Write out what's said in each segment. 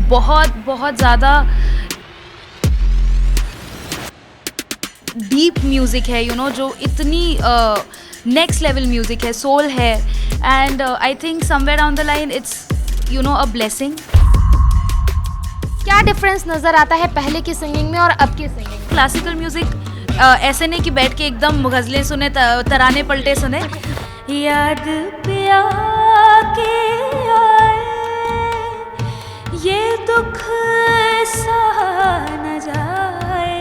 बहुत बहुत ज़्यादा डीप म्यूज़िक है, जो इतनी नेक्स्ट लेवल म्यूज़िक है, सोल है, and I think somewhere down the line it's a blessing. क्या डिफरेंस नज़र आता है पहले की सिंगिंग में और अब की सिंगिंग में? क्लासिकल म्यूज़िक ऐसे नहीं कि बैठ के एकदम गज़लें सुने, तराने पलटे सुने। याद पिया के आए, ये दुख सहा न जाए,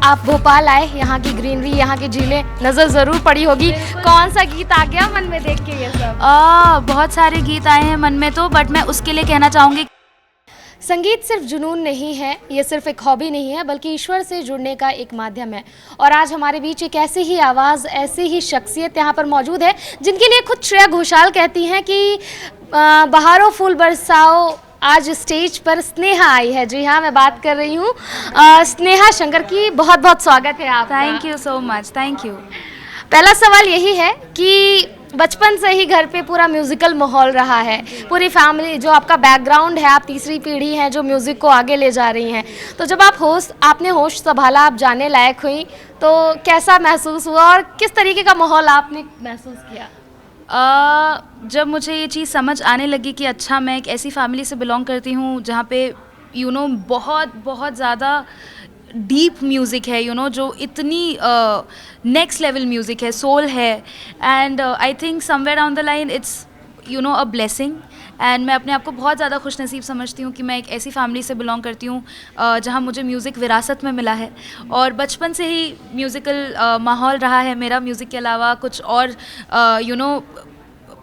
आप भोपाल आए, यहाँ की ग्रीनरी, यहाँ की झीलें नज़र ज़रूर पड़ी होगी। कौन सा गीत आ गया मन में देख के ये सब? बहुत सारे गीत आए हैं मन में तो, बट मैं उसके लिए कहना चाहूँगी संगीत सिर्फ जुनून नहीं है, ये सिर्फ एक हॉबी नहीं है, बल्कि ईश्वर से जुड़ने का एक माध्यम है। और आज हमारे बीच एक ऐसी ही आवाज़, ऐसी ही शख्सियत यहाँ पर मौजूद है जिनके लिए खुद श्रेया घोषाल कहती हैं कि बहारों फूल बरसाओ। आज स्टेज पर स्नेहा आई है। जी हाँ, मैं बात कर रही हूँ स्नेहा शंकर की। बहुत बहुत स्वागत है आपका। Thank you so much, thank you. पहला सवाल यही है कि बचपन से ही घर पे पूरा म्यूज़िकल माहौल रहा है, पूरी फैमिली, जो आपका बैकग्राउंड है, आप तीसरी पीढ़ी हैं जो म्यूज़िक को आगे ले जा रही हैं, तो जब आपने होश संभाला, आप जाने लायक हुई, तो कैसा महसूस हुआ और किस तरीके का माहौल आपने महसूस किया? जब मुझे ये चीज़ समझ आने लगी कि अच्छा मैं एक ऐसी फैमिली से बिलोंग करती हूँ जहाँ पे बहुत बहुत ज़्यादा डीप म्यूज़िक है, जो इतनी नेक्स्ट लेवल म्यूज़िक है, सोल है, and I think somewhere down the line it's a blessing. And मैं अपने आप को बहुत ज़्यादा खुशनसीब समझती हूँ कि मैं एक ऐसी फैमिली से बिलोंग करती हूँ जहाँ मुझे म्यूज़िक विरासत में मिला है, और बचपन से ही म्यूज़िकल माहौल रहा है मेरा। म्यूज़िक के अलावा कुछ और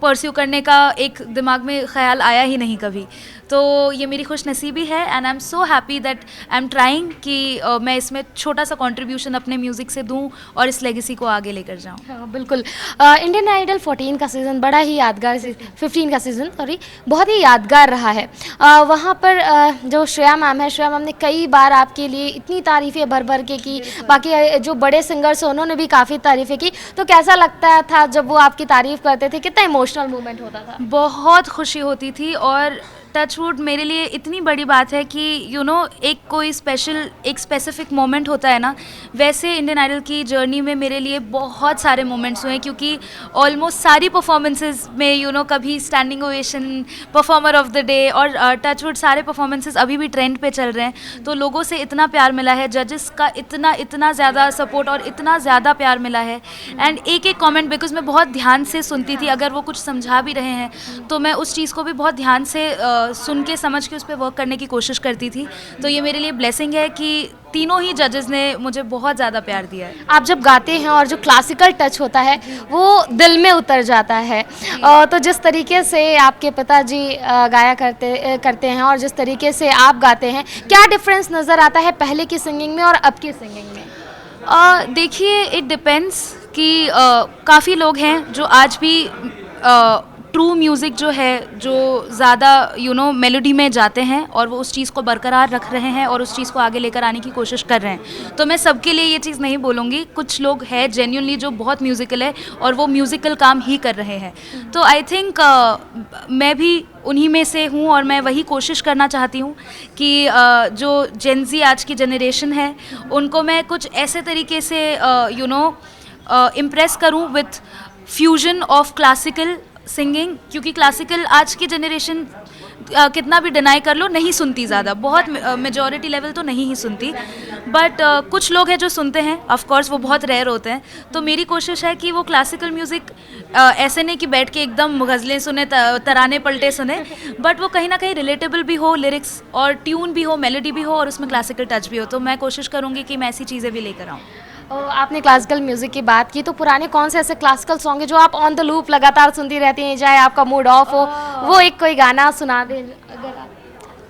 परस्यू करने का एक दिमाग में ख्याल आया ही नहीं कभी। तो ये मेरी खुशनसीबी है, and I am so happy that I am trying कि मैं इसमें छोटा सा कंट्रीब्यूशन अपने म्यूज़िक से दूं और इस लेगेसी को आगे लेकर जाऊं। हाँ, बिल्कुल। इंडियन आइडल 14 का सीज़न बड़ा ही यादगार, 15 का सीज़न सॉरी, बहुत ही यादगार रहा है। वहाँ पर जो श्रेया मैम है, श्रेया मैम ने कई बार आपके लिए इतनी तारीफ़ें भर भर के की, बाकी जो बड़े सिंगर्स हैं उन्होंने भी काफ़ी तारीफ़ें की। तो कैसा लगता था जब वो आपकी तारीफ़ करते थे? कितना इमोशनल मोमेंट होता था? बहुत खुशी होती थी, और टचवुड मेरे लिए इतनी बड़ी बात है कि एक कोई एक स्पेसिफिक मोमेंट होता है ना, वैसे इंडियन आइडल की जर्नी में मेरे लिए बहुत सारे मोमेंट्स हुए, क्योंकि ऑलमोस्ट सारी परफॉर्मेंसेस में कभी standing ovation, performer of the day, और टचवुड सारे परफॉर्मेंसेस अभी भी ट्रेंड पे चल रहे हैं। तो लोगों से इतना प्यार मिला है, जजेस का इतना ज़्यादा सपोर्ट और इतना ज़्यादा प्यार मिला है, एंड एक एक कॉमेंट बिकॉज मैं बहुत ध्यान से सुनती थी, अगर वो कुछ समझा भी रहे हैं तो मैं उस चीज़ को भी बहुत ध्यान से सुन के समझ के उस पर वर्क करने की कोशिश करती थी। तो ये मेरे लिए ब्लेसिंग है कि तीनों ही जजेस ने मुझे बहुत ज़्यादा प्यार दिया है। आप जब गाते हैं और जो क्लासिकल टच होता है वो दिल में उतर जाता है, तो जिस तरीके से आपके पिताजी गाया करते हैं और जिस तरीके से आप गाते हैं, क्या डिफरेंस नज़र आता है पहले की सिंगिंग में और अब की सिंगिंग में? देखिए, इट डिपेंड्स कि काफ़ी लोग हैं जो आज भी ट्रू म्यूज़िक जो है, जो ज़्यादा मेलोडी में जाते हैं और वो उस चीज़ को बरकरार रख रहे हैं और उस चीज़ को आगे लेकर आने की कोशिश कर रहे हैं। तो मैं सबके लिए ये चीज़ नहीं बोलूँगी, कुछ लोग हैं जेन्युइनली जो बहुत म्यूज़िकल है और वो म्यूज़िकल काम ही कर रहे हैं। तो आई थिंक मैं भी उन्हीं में से हूँ, और मैं वही कोशिश करना चाहती हूँ कि जो जेनज़ी आज की जनरेशन है उनको मैं कुछ ऐसे तरीके से इम्प्रेस करूँ with fusion of classical singing, क्योंकि क्लासिकल आज की जनरेशन कितना भी डिनाई कर लो नहीं सुनती, ज़्यादा बहुत मेजॉरिटी लेवल तो नहीं ही सुनती, बट कुछ लोग हैं जो सुनते हैं, ऑफ कोर्स वो बहुत रेयर होते हैं। तो मेरी कोशिश है कि वो क्लासिकल म्यूज़िक ऐसे नहीं कि बैठ के एकदम गज़लें सुने, तराने पलटे सुने, बट वो कहीं ना कहीं रिलेटेबल भी हो, लिरिक्स और ट्यून भी हो, मेलोडी भी हो, और उसमें क्लासिकल टच भी हो। तो मैं कोशिश करूँगी कि मैं ऐसी चीज़ें भी लेकर आऊँ। आपने क्लासिकल म्यूज़िक की बात की, तो पुराने कौन से ऐसे क्लासिकल सॉन्ग है जो आप ऑन द लूप लगातार सुनती रहती हैं, चाहे आपका मूड ऑफ हो? वो एक कोई गाना सुना दें अगर आप।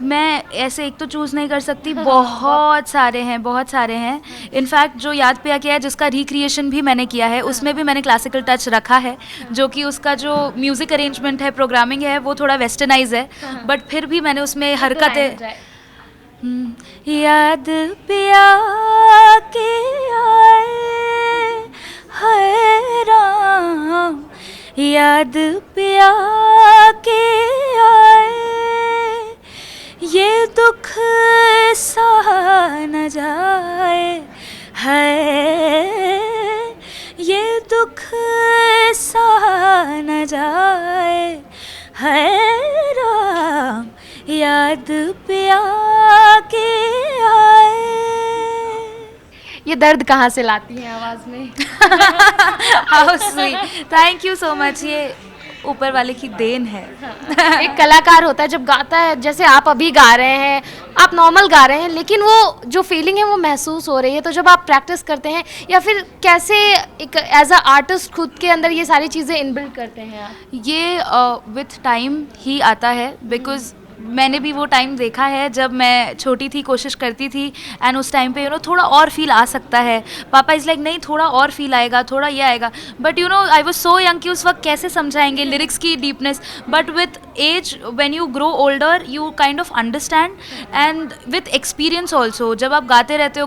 मैं ऐसे एक तो चूज़ नहीं कर सकती, बहुत सारे हैं। इनफैक्ट जो याद पिया किया है, जिसका रिक्रिएशन भी मैंने किया है, उसमें भी मैंने क्लासिकल टच रखा है, जो कि उसका जो म्यूज़िक अरेंजमेंट है, प्रोग्रामिंग है, वो थोड़ा वेस्टर्नाइज है, बट फिर भी मैंने उसमें हरकतें। याद पिया के आए हैरान याद पे आके आए, ये दुख सहा न जाए, है ये दुख सहा न जाए, है राम याद पे आके आए। ये दर्द कहाँ से लाती हैं आवाज़ में? How sweet, thank you so much. ये ऊपर वाले की देन है। एक कलाकार होता है जब गाता है, जैसे आप अभी गा रहे हैं, आप नॉर्मल गा रहे हैं, लेकिन वो जो फीलिंग है वो महसूस हो रही है। तो जब आप प्रैक्टिस करते हैं या फिर कैसे एक एज अ आर्टिस्ट खुद के अंदर ये सारी चीज़ें इनबिल्ड करते हैं आप? ये विथ टाइम ही आता है, बिकॉज मैंने भी वो टाइम देखा है जब मैं छोटी थी, कोशिश करती थी, एंड उस टाइम पे थोड़ा और फील आ सकता है। पापा इज़ लाइक नहीं, थोड़ा और फील आएगा, थोड़ा ये आएगा, but I was so young कि उस वक्त कैसे समझाएंगे लिरिक्स की deepness. But with age when you grow older you kind of understand, and with experience also जब आप गाते रहते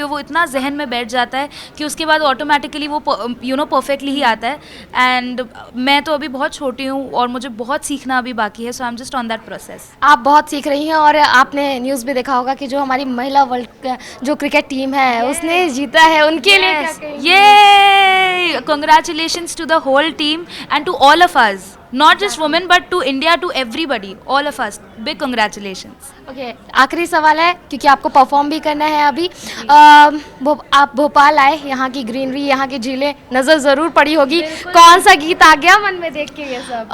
हो वो इतना जहन में बैठ जाता है कि उसके बाद ऑटोमेटिकली वो परफेक्टली ही आता है। एंड मैं तो अभी बहुत छोटी हूँ और मुझे बहुत सीखना अभी बाकी है, so I am just on that process. आप बहुत सीख रही हैं और आपने न्यूज़ भी देखा होगा कि जो हमारी महिला वर्ल्ड जो क्रिकेट टीम है उसने जीता है, उनके लिए क्या कहेंगी? ये congratulations to the whole team and to all of us, not just women but to India, to everybody, all of us, big congratulations. Okay, आखिरी सवाल है क्योंकि आपको परफॉर्म भी करना है अभी। आप भोपाल आए, यहाँ की ग्रीनरी, यहाँ की झीलें नज़र ज़रूर पड़ी होगी। कौन सा गीत आ गया मन में देख के ये सब?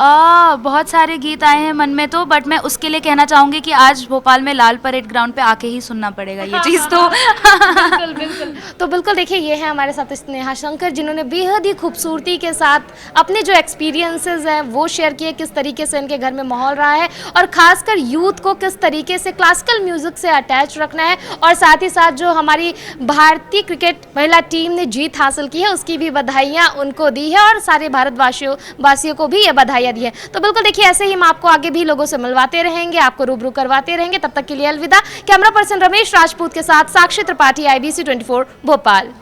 बहुत सारे गीत आए हैं मन में तो, बट मैं उसके लिए कहना चाहूँगी कि आज भोपाल में लाल परेड ग्राउंड पे आके ही सुनना पड़ेगा ये चीज़ तो। बिल्कुल बिल्कुल। तो बिल्कुल देखिए, ये है हमारे साथ स्नेहा शंकर, जिन्होंने बेहद ही खूबसूरती के साथ अपने जो एक्सपीरियंसेस हैं वो शेयर किए, किस तरीके से इनके घर में माहौल रहा है और ख़ासकर यूथ को किस तरीके से क्लासिकल म्यूजिक से अटैच रखना है, और साथ ही साथ जो हमारी भारतीय क्रिकेट महिला टीम ने जीत हासिल की है उसकी भी बधाइयाँ उनको दी है और सारे भारतवासियों को भी ये बधाइयाँ दी है। तो बिल्कुल देखिए, ऐसे ही हम आपको आगे भी लोगों से मिलवाते रहेंगे, आपको रूबरू करवाते रहेंगे। तब तक के लिए अलविदा। कैमरा पर्सन रमेश राजपूत के साथ साक्षी त्रिपाठी, IBC 24 भोपाल।